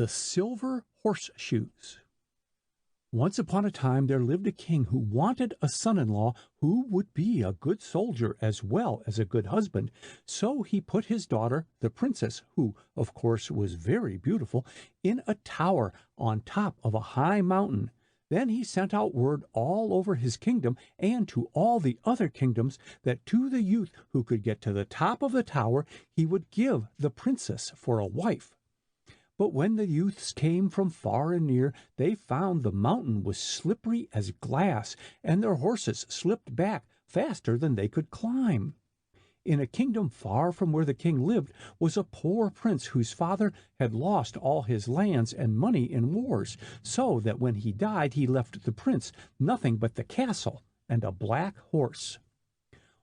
The Silver Horseshoes. Once upon a time there lived a king who wanted a son-in-law who would be a good soldier as well as a good husband. So he put his daughter, the princess, who of course was very beautiful, in a tower on top of a high mountain. Then he sent out word all over his kingdom and to all the other kingdoms that to the youth who could get to the top of the tower he would give the princess for a wife. But when the youths came from far and near, they found the mountain was slippery as glass, and their horses slipped back faster than they could climb. In a kingdom far from where the king lived was a poor prince whose father had lost all his lands and money in wars, so that when he died he left the prince nothing but the castle and a black horse.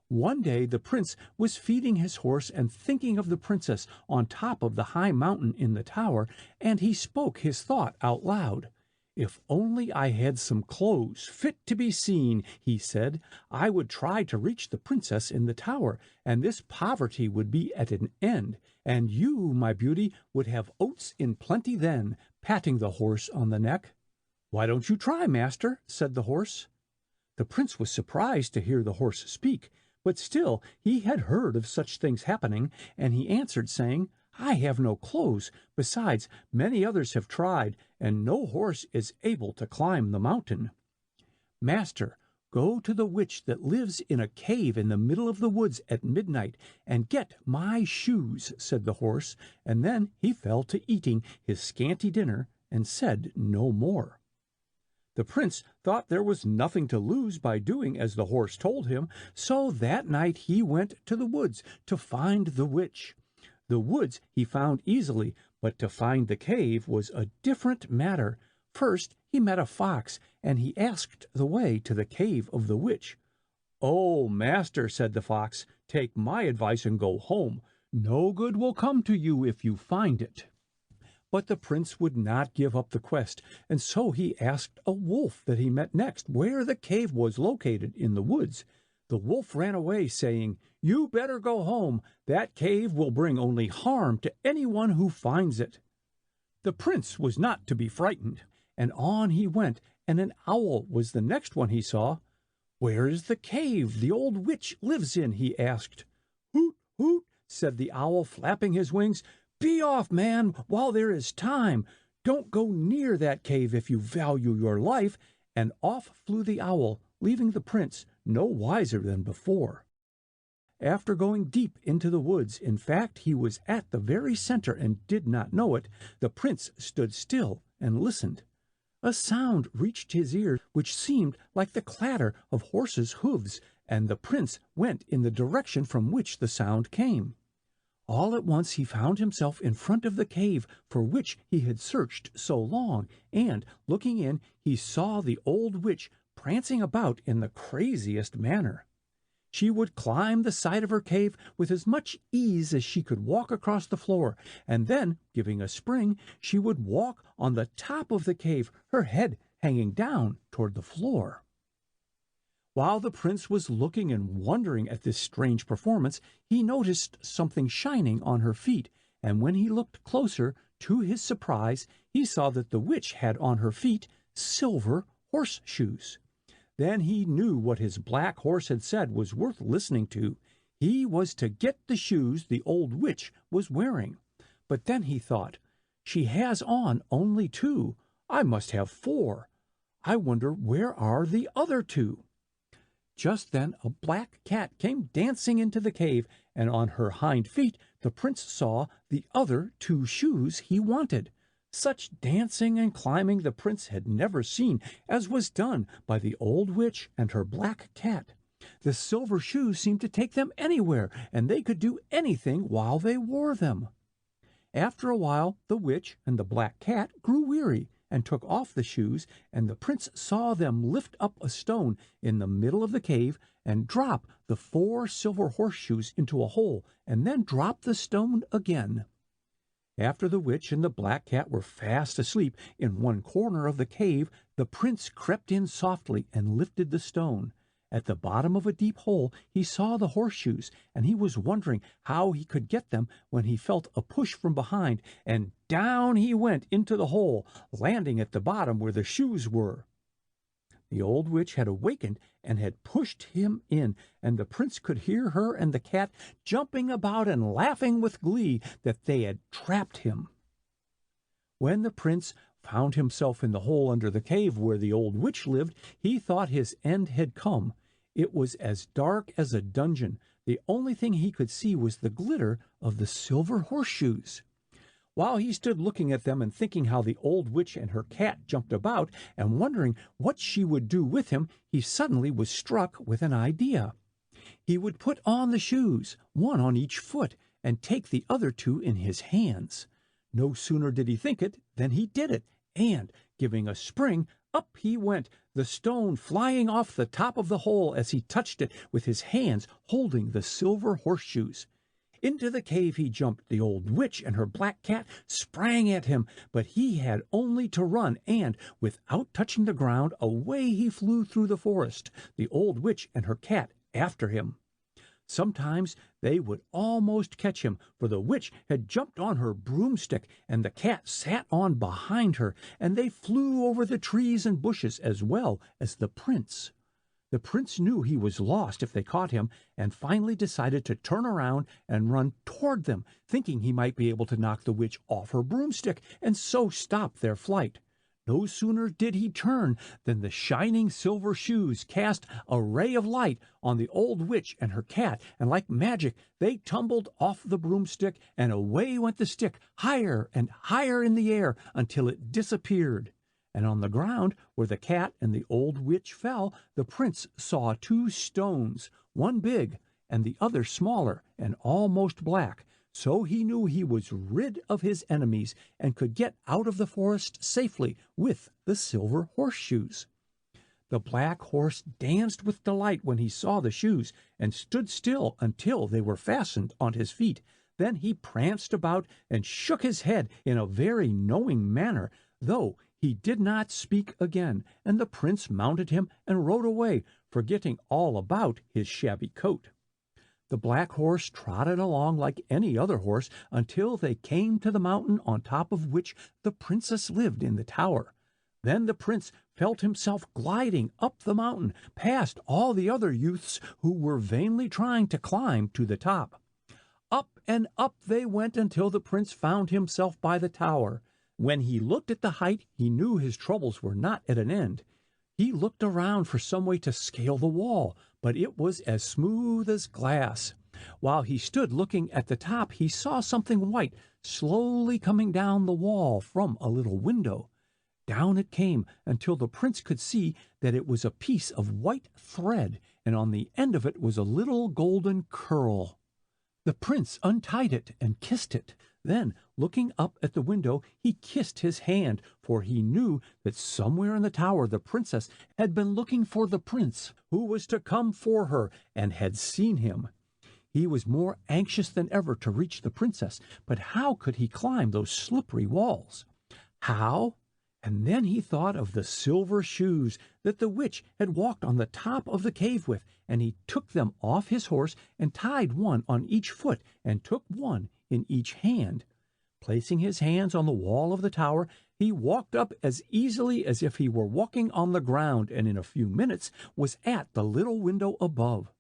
One day the prince was feeding his horse and thinking of the princess on top of the high mountain in the tower, and he spoke his thought out loud. "If only I had some clothes fit to be seen," he said, "I would try to reach the princess in the tower, and this poverty would be at an end, and you, my beauty, would have oats in plenty then," patting the horse on the neck. "Why don't you try, master?" said the horse. The prince was surprised to hear the horse speak, but still he had heard of such things happening, and he answered, saying, "I have no clothes. Besides, many others have tried, and no horse is able to climb the mountain." "Master, go to the witch that lives in a cave in the middle of the woods at midnight, and get my shoes," said the horse, and then he fell to eating his scanty dinner, and said no more. The prince thought there was nothing to lose by doing as the horse told him, so that night he went to the woods to find the witch. The woods he found easily, but to find the cave was a different matter. First he met a fox, and he asked the way to the cave of the witch. "Oh, master," said the fox, "take my advice and go home. No good will come to you if you find it." But the prince would not give up the quest, and so he asked a wolf that he met next where the cave was located in the woods. The wolf ran away, saying, "You better go home. That cave will bring only harm to anyone who finds it." The prince was not to be frightened, and on he went, and an owl was the next one he saw. "Where is the cave the old witch lives in?" he asked. "Hoot, hoot," said the owl, flapping his wings. "Be off, man, while there is time. Don't go near that cave if you value your life." And off flew the owl, leaving the prince no wiser than before. After going deep into the woods, in fact he was at the very center and did not know it, the prince stood still and listened. A sound reached his ear which seemed like the clatter of horses' hoofs, and the prince went in the direction from which the sound came. All at once he found himself in front of the cave for which he had searched so long, and, looking in, he saw the old witch prancing about in the craziest manner. She would climb the side of her cave with as much ease as she could walk across the floor, and then, giving a spring, she would walk on the top of the cave, her head hanging down toward the floor. While the prince was looking and wondering at this strange performance, he noticed something shining on her feet, and when he looked closer, to his surprise, he saw that the witch had on her feet silver horseshoes. Then he knew what his black horse had said was worth listening to. He was to get the shoes the old witch was wearing. But then he thought, "She has on only 2. I must have 4. I wonder where are the other 2? Just then a black cat came dancing into the cave, and on her hind feet the prince saw the other 2 shoes he wanted. Such dancing and climbing the prince had never seen, as was done by the old witch and her black cat. The silver shoes seemed to take them anywhere, and they could do anything while they wore them. After a while the witch and the black cat grew weary, and took off the shoes, and the prince saw them lift up a stone in the middle of the cave, and drop the 4 silver horseshoes into a hole, and then drop the stone again. After the witch and the black cat were fast asleep in one corner of the cave, the prince crept in softly and lifted the stone. At the bottom of a deep hole he saw the horseshoes, and he was wondering how he could get them when he felt a push from behind, and down he went into the hole, landing at the bottom where the shoes were. The old witch had awakened and had pushed him in, and the prince could hear her and the cat jumping about and laughing with glee that they had trapped him. When the prince found himself in the hole under the cave where the old witch lived, he thought his end had come. It was as dark as a dungeon. The only thing he could see was the glitter of the silver horseshoes. While he stood looking at them and thinking how the old witch and her cat jumped about and wondering what she would do with him, he suddenly was struck with an idea. He would put on the shoes, one on each foot, and take the other two in his hands. No sooner did he think it than he did it, and, giving a spring, up he went, the stone flying off the top of the hole as he touched it with his hands holding the silver horseshoes. Into the cave he jumped. The old witch and her black cat sprang at him, but he had only to run, and, without touching the ground, away he flew through the forest, the old witch and her cat after him. Sometimes they would almost catch him, for the witch had jumped on her broomstick, and the cat sat on behind her, and they flew over the trees and bushes as well as the prince. The prince knew he was lost if they caught him, and finally decided to turn around and run toward them, thinking he might be able to knock the witch off her broomstick, and so stop their flight. No sooner did he turn than the shining silver shoes cast a ray of light on the old witch and her cat, and like magic they tumbled off the broomstick, and away went the stick higher and higher in the air until it disappeared. And on the ground where the cat and the old witch fell, the prince saw two stones, one big and the other smaller and almost black. So he knew he was rid of his enemies and could get out of the forest safely with the silver horseshoes. The black horse danced with delight when he saw the shoes, and stood still until they were fastened on his feet. Then he pranced about and shook his head in a very knowing manner, though he did not speak again, and the prince mounted him and rode away, forgetting all about his shabby coat. The black horse trotted along like any other horse until they came to the mountain on top of which the princess lived in the tower. Then the prince felt himself gliding up the mountain, past all the other youths who were vainly trying to climb to the top. Up and up they went until the prince found himself by the tower. When he looked at the height, he knew his troubles were not at an end. He looked around for some way to scale the wall, but it was as smooth as glass. While he stood looking at the top, he saw something white slowly coming down the wall from a little window. Down it came until the prince could see that it was a piece of white thread, and on the end of it was a little golden curl. The prince untied it and kissed it. Then, looking up at the window, he kissed his hand, for he knew that somewhere in the tower the princess had been looking for the prince who was to come for her, and had seen him. He was more anxious than ever to reach the princess, but how could he climb those slippery walls? How? And then he thought of the silver shoes that the witch had walked on the top of the cave with, and he took them off his horse and tied one on each foot and took one in each hand. Placing his hands on the wall of the tower, he walked up as easily as if he were walking on the ground, and in a few minutes was at the little window above.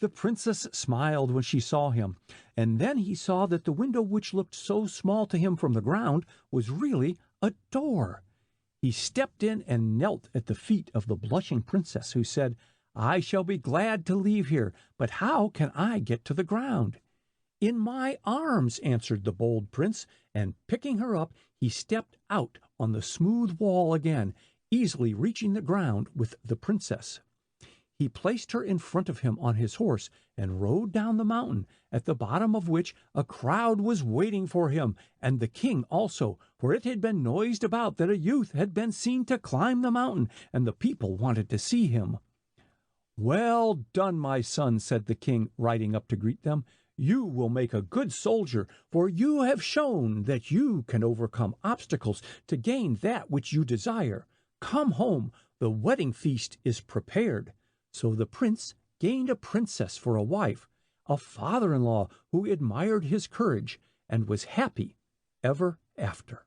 The princess smiled when she saw him, and then he saw that the window, which looked so small to him from the ground, was really a door. He stepped in and knelt at the feet of the blushing princess, who said, "I shall be glad to leave here, but how can I get to the ground?" "In my arms," answered the bold prince, and picking her up, he stepped out on the smooth wall again, easily reaching the ground with the princess. He placed her in front of him on his horse and rode down the mountain, at the bottom of which a crowd was waiting for him, and the king also, for it had been noised about that a youth had been seen to climb the mountain, and the people wanted to see him. "Well done, my son," said the king, riding up to greet them. "You will make a good soldier, for you have shown that you can overcome obstacles to gain that which you desire. Come home, the wedding feast is prepared." So the prince gained a princess for a wife, a father-in-law who admired his courage and was happy ever after.